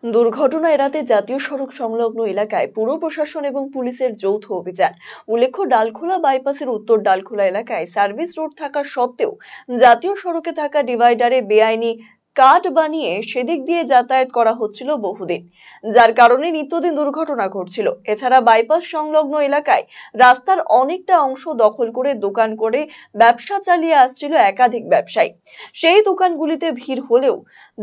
দুর্ঘটনা এড়াতে জাতীয় সড়ক সংলগ্ন এলাকায় পুর প্রশাসন এবং পুলিশের যৌথ অভিযান। উল্লেখ্য, ডালখোলা বাইপাসের উত্তর ডালখোলা এলাকায় সার্ভিস রোড থাকা সত্ত্বেও জাতীয় সড়কে থাকা ডিভাইডারে বেআইনি কাট বানিয়ে সেদিক দিয়ে যাতায়াত করা হচ্ছিল বহুদিন, যার কারণে নিত্যদিন দুর্ঘটনা ঘটছিল। এছাড়া বাইপাস সংলগ্ন এলাকায় রাস্তার অনেকটা অংশ দখল করে দোকান করে ব্যবসা চালিয়ে আসছিল একাধিক ব্যবসায়ী। সেই দোকানগুলিতে ভিড় হলেও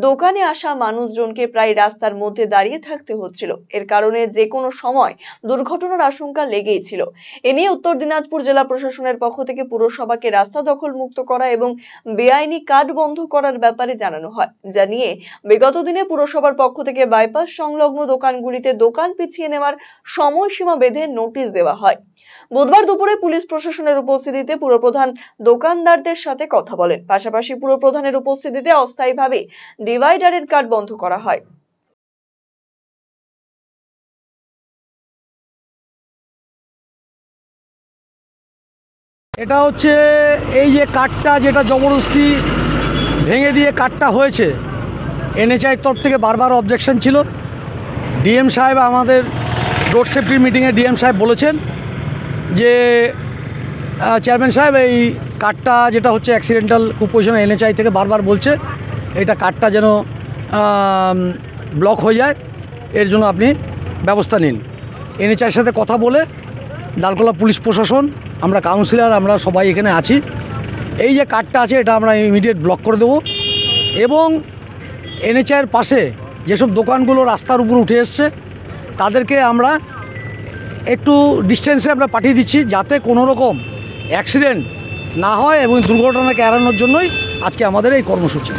দোকানে আসা মানুষজনকে প্রায় রাস্তার মধ্যে দাঁড়িয়ে থাকতে হচ্ছিল। এর কারণে যে কোনো সময় দুর্ঘটনার আশঙ্কা লেগেই ছিল। এ নিয়ে উত্তর দিনাজপুর জেলা প্রশাসনের পক্ষ থেকে পুরসভাকে রাস্তা দখল মুক্ত করা এবং বেআইনি কাট বন্ধ করার ব্যাপারে জানানো হয়। জানিয়ে বিগত দিনে পুরসভার পক্ষ থেকে বাইপাস সংলগ্ন দোকানগুলিতে দোকান পিছিয়ে নেওয়ার সময়সীমা বেঁধে নোটিশ দেওয়া হয়। বুধবার দুপুরে পুলিশ প্রশাসনের উপস্থিতিতে পুরপ্রধান দোকানদারদের সাথে কথা বলেন। পাশাপাশি পুরপ্রধানের উপস্থিতিতে অস্থায়ীভাবে ডিভাইডারের কাট বন্ধ করা হয়। এটা হচ্ছে এই যে কাটটা যেটা জবরদস্তি ভেঙে দিয়ে কাটটা হয়েছে, এনএচআইয়ের তরফ থেকে বারবার অবজেকশন ছিল। ডিএম সাহেব আমাদের রোড সেফটির মিটিংয়ে ডিএম সাহেব বলেছেন যে চেয়ারম্যান সাহেব এই কাটটা যেটা হচ্ছে অ্যাক্সিডেন্টাল কুপোজিশন, এনএচআই থেকে বারবার বলছে এটা কাটটা যেন ব্লক হয়ে যায়, এর জন্য আপনি ব্যবস্থা নিন। এনএচআইয়ের সাথে কথা বলে ডালখোলা পুলিশ প্রশাসন, আমরা কাউন্সিলর, আমরা সবাই এখানে আছি। এই যে কাটটা আছে এটা আমরা ইমিডিয়েট ব্লক করে দেবো এবং এনএচআইয়ের পাশে যেসব দোকানগুলো রাস্তার উপর উঠে এসছে তাদেরকে আমরা একটু ডিস্টেন্সে আমরা পাঠিয়ে দিচ্ছি, যাতে কোনো রকম অ্যাক্সিডেন্ট না হয় এবং দুর্ঘটনাকে এড়ানোর জন্যই আজকে আমাদের এই কর্মসূচি।